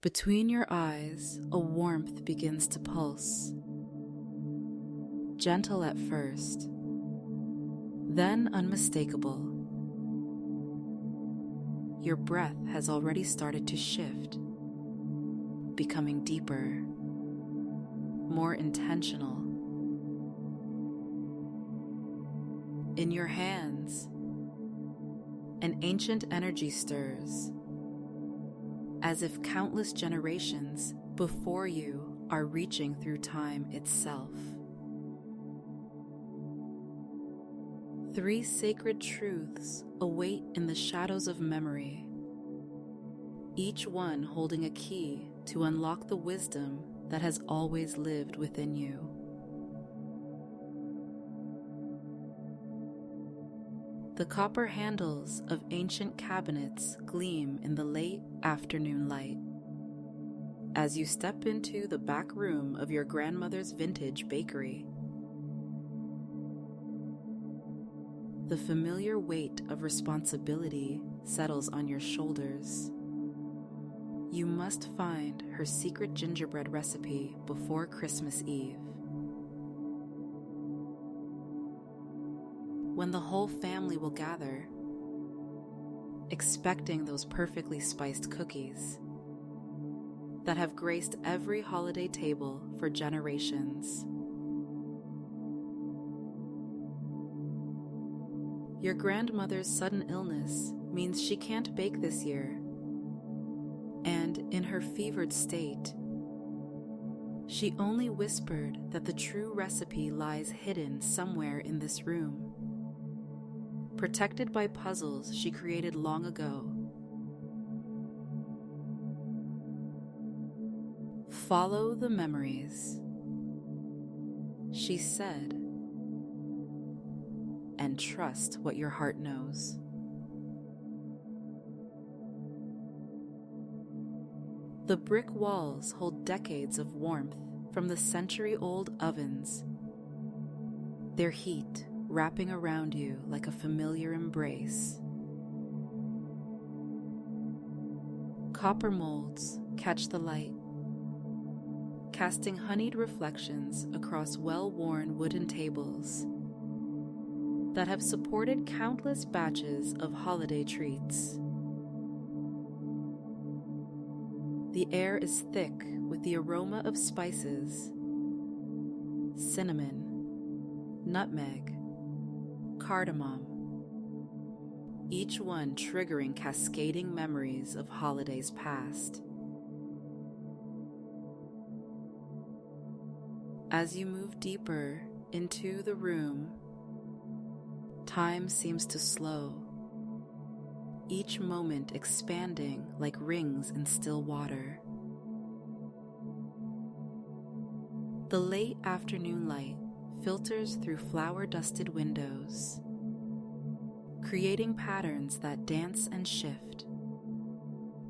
Between your eyes, a warmth begins to pulse. Gentle at first, then unmistakable. Your breath has already started to shift, becoming deeper, more intentional. In your hands, an ancient energy stirs, as if countless generations before you are reaching through time itself. 3 sacred truths await in the shadows of memory, each one holding a key to unlock the wisdom that has always lived within you. The copper handles of ancient cabinets gleam in the late afternoon light. As you step into the back room of your grandmother's vintage bakery, the familiar weight of responsibility settles on your shoulders. You must find her secret gingerbread recipe before Christmas Eve. When the whole family will gather, expecting those perfectly spiced cookies that have graced every holiday table for generations. Your grandmother's sudden illness means she can't bake this year, and in her fevered state, she only whispered that the true recipe lies hidden somewhere in this room, protected by puzzles she created long ago. Follow the memories, she said, and trust what your heart knows. The brick walls hold decades of warmth from the century-old ovens, their heat wrapping around you like a familiar embrace. Copper molds catch the light, casting honeyed reflections across well-worn wooden tables that have supported countless batches of holiday treats. The air is thick with the aroma of spices, cinnamon, nutmeg, cardamom, each one triggering cascading memories of holidays past. As you move deeper into the room, time seems to slow, each moment expanding like rings in still water. The late afternoon light filters through flower-dusted windows, creating patterns that dance and shift,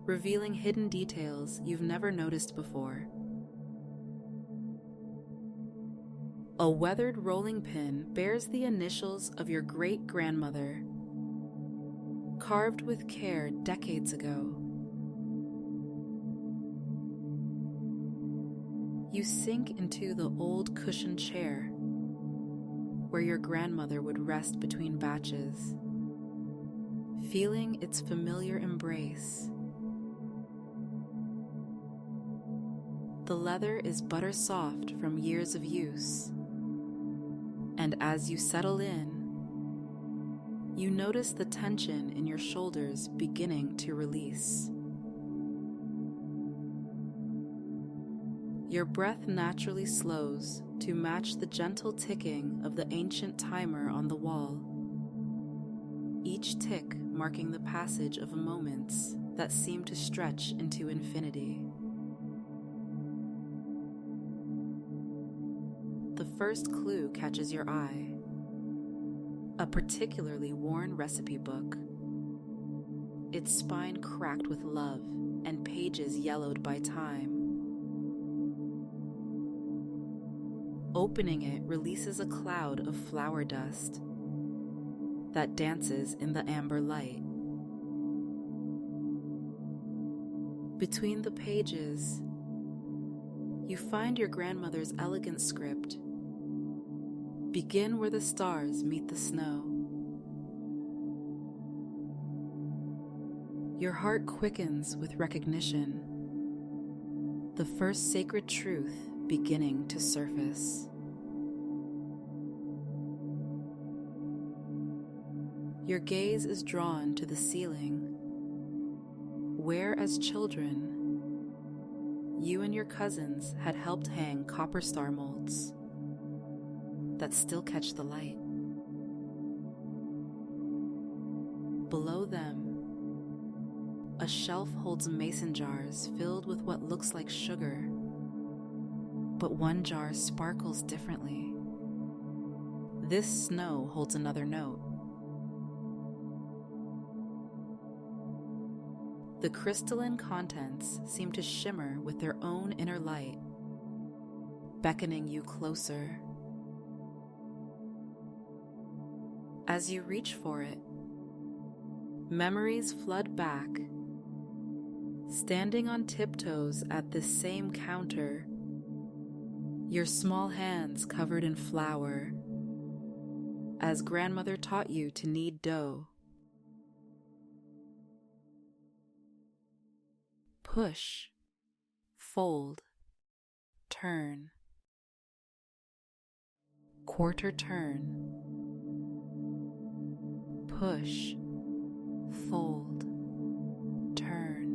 revealing hidden details you've never noticed before. A weathered rolling pin bears the initials of your great-grandmother, carved with care decades ago. You sink into the old cushioned chair where your grandmother would rest between batches, feeling its familiar embrace. The leather is butter soft from years of use, and as you settle in, you notice the tension in your shoulders beginning to release. Your breath naturally slows to match the gentle ticking of the ancient timer on the wall, each tick marking the passage of moments that seem to stretch into infinity. The first clue catches your eye, a particularly worn recipe book, its spine cracked with love and pages yellowed by time. Opening it releases a cloud of flour dust that dances in the amber light. Between the pages, you find your grandmother's elegant script. Begin where the stars meet the snow. Your heart quickens with recognition, the first sacred truth beginning to surface. Your gaze is drawn to the ceiling, where as children, you and your cousins had helped hang copper star molds that still catch the light. Below them, a shelf holds mason jars filled with what looks like sugar, but one jar sparkles differently. This snow holds another note. The crystalline contents seem to shimmer with their own inner light, beckoning you closer. As you reach for it, memories flood back. Standing on tiptoes at this same counter, your small hands covered in flour, as grandmother taught you to knead dough. Push, fold, turn, quarter turn, push, fold, turn.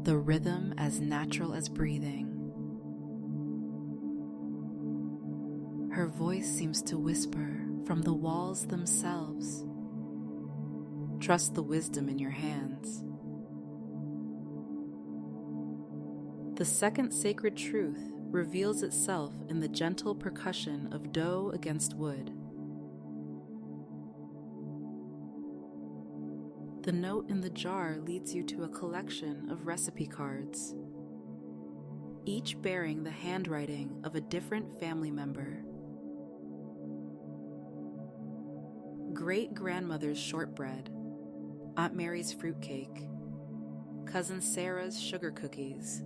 The rhythm as natural as breathing. Her voice seems to whisper from the walls themselves. Trust the wisdom in your hands. The second sacred truth reveals itself in the gentle percussion of dough against wood. The note in the jar leads you to a collection of recipe cards, each bearing the handwriting of a different family member. Great-grandmother's shortbread, Aunt Mary's fruitcake, Cousin Sarah's sugar cookies.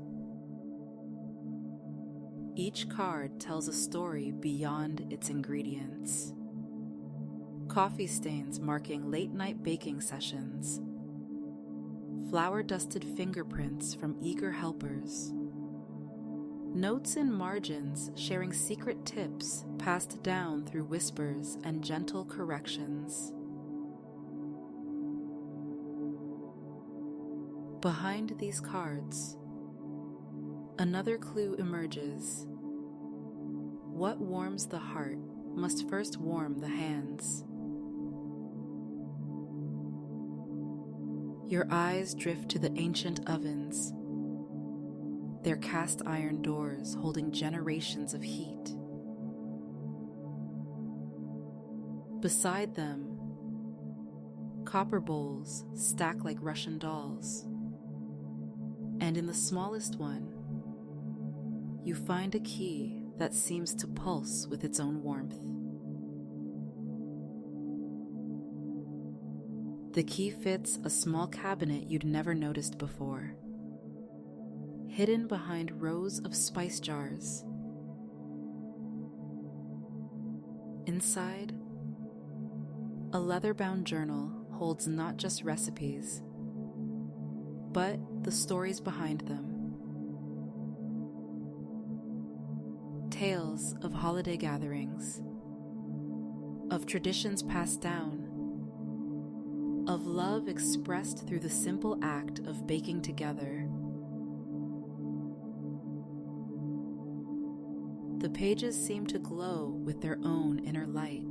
Each card tells a story beyond its ingredients. Coffee stains marking late-night baking sessions. Flour-dusted fingerprints from eager helpers. Notes in margins sharing secret tips passed down through whispers and gentle corrections. Behind these cards, another clue emerges. What warms the heart must first warm the hands. Your eyes drift to the ancient ovens, their cast iron doors holding generations of heat. Beside them, copper bowls stack like Russian dolls. And in the smallest one, you find a key that seems to pulse with its own warmth. The key fits a small cabinet you'd never noticed before, hidden behind rows of spice jars. Inside, a leather-bound journal holds not just recipes, but the stories behind them. Tales of holiday gatherings, of traditions passed down, of love expressed through the simple act of baking together. The pages seem to glow with their own inner light,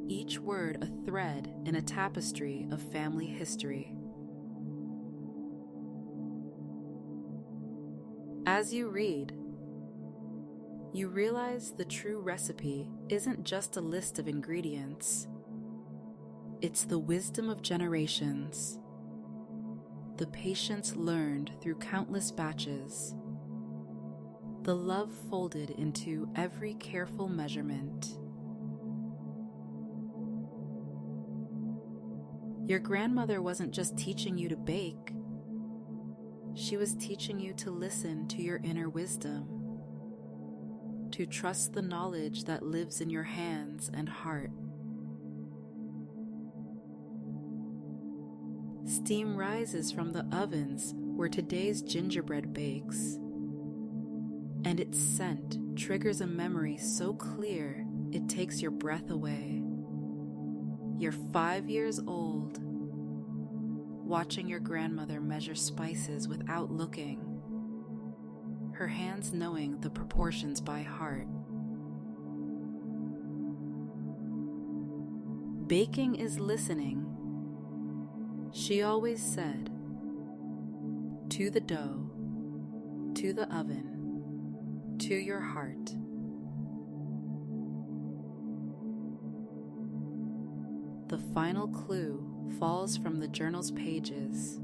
each word a thread in a tapestry of family history. As you read, you realize the true recipe isn't just a list of ingredients. It's the wisdom of generations, the patience learned through countless batches, the love folded into every careful measurement. Your grandmother wasn't just teaching you to bake. She was teaching you to listen to your inner wisdom, to trust the knowledge that lives in your hands and heart. Steam rises from the ovens where today's gingerbread bakes, and its scent triggers a memory so clear it takes your breath away. You're 5 years old, watching your grandmother measure spices without looking, her hands knowing the proportions by heart. Baking is listening, she always said, to the dough, to the oven, to your heart. The final clue falls from the journal's pages.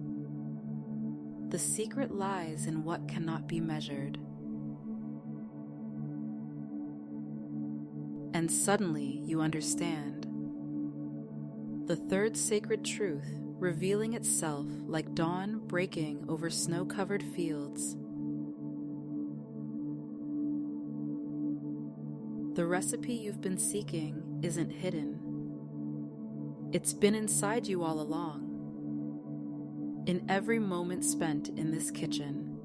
The secret lies in what cannot be measured. And suddenly you understand. The third sacred truth revealing itself like dawn breaking over snow-covered fields. The recipe you've been seeking isn't hidden. It's been inside you all along. In every moment spent in this kitchen.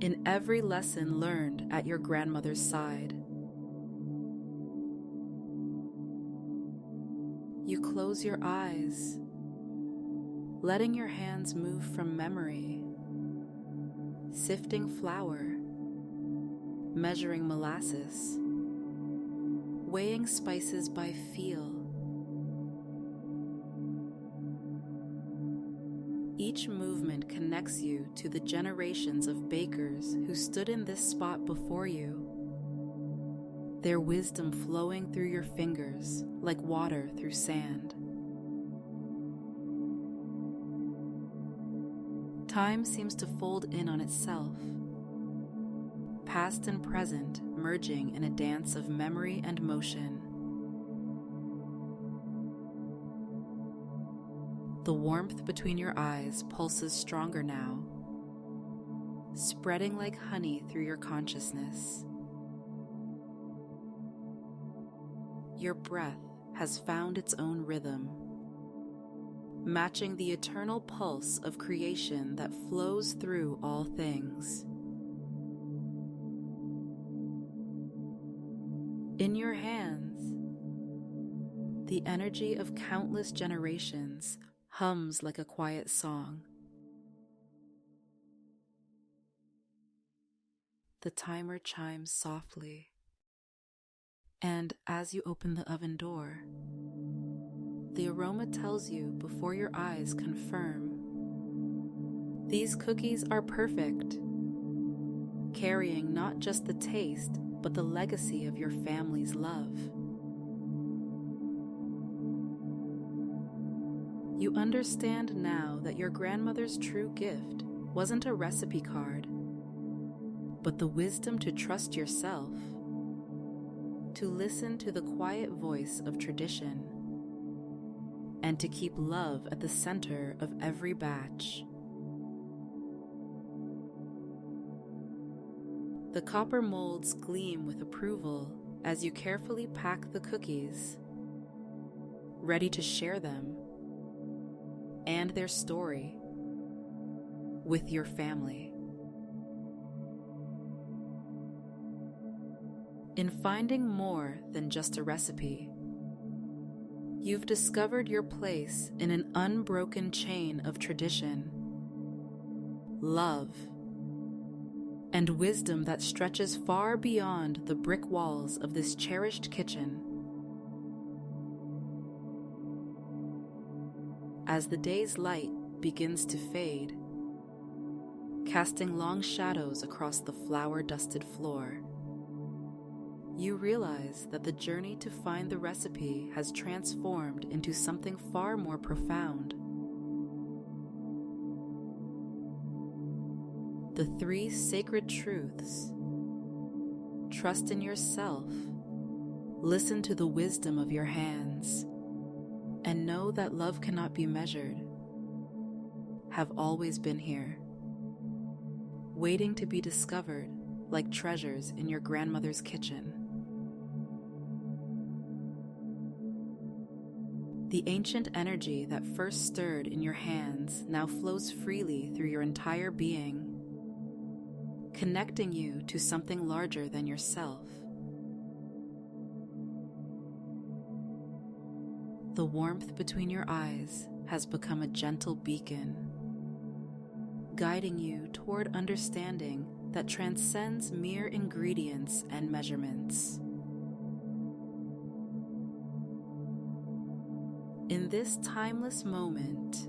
In every lesson learned at your grandmother's side. You close your eyes, letting your hands move from memory, sifting flour, measuring molasses, weighing spices by feel. Each movement connects you to the generations of bakers who stood in this spot before you, their wisdom flowing through your fingers like water through sand. Time seems to fold in on itself, past and present merging in a dance of memory and motion. The warmth between your eyes pulses stronger now, spreading like honey through your consciousness. Your breath has found its own rhythm, matching the eternal pulse of creation that flows through all things. In your hands, the energy of countless generations hums like a quiet song. The timer chimes softly, and as you open the oven door, the aroma tells you before your eyes confirm. These cookies are perfect, carrying not just the taste, but the legacy of your family's love. You understand now that your grandmother's true gift wasn't a recipe card, but the wisdom to trust yourself, to listen to the quiet voice of tradition, and to keep love at the center of every batch. The copper molds gleam with approval as you carefully pack the cookies, ready to share them and their story with your family. In finding more than just a recipe, you've discovered your place in an unbroken chain of tradition, love, and wisdom that stretches far beyond the brick walls of this cherished kitchen. As the day's light begins to fade, casting long shadows across the flour-dusted floor, you realize that the journey to find the recipe has transformed into something far more profound. The 3 sacred truths: trust in yourself, listen to the wisdom of your hands, and know that love cannot be measured, have always been here, waiting to be discovered like treasures in your grandmother's kitchen. The ancient energy that first stirred in your hands now flows freely through your entire being, connecting you to something larger than yourself. The warmth between your eyes has become a gentle beacon, guiding you toward understanding that transcends mere ingredients and measurements. In this timeless moment,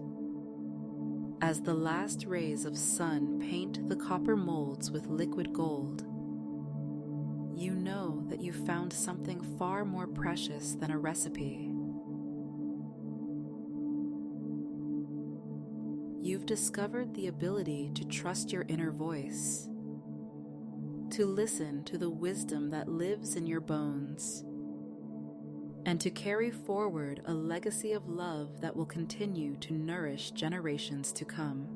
as the last rays of sun paint the copper molds with liquid gold, you know that you found something far more precious than a recipe. You've discovered the ability to trust your inner voice, to listen to the wisdom that lives in your bones, and to carry forward a legacy of love that will continue to nourish generations to come.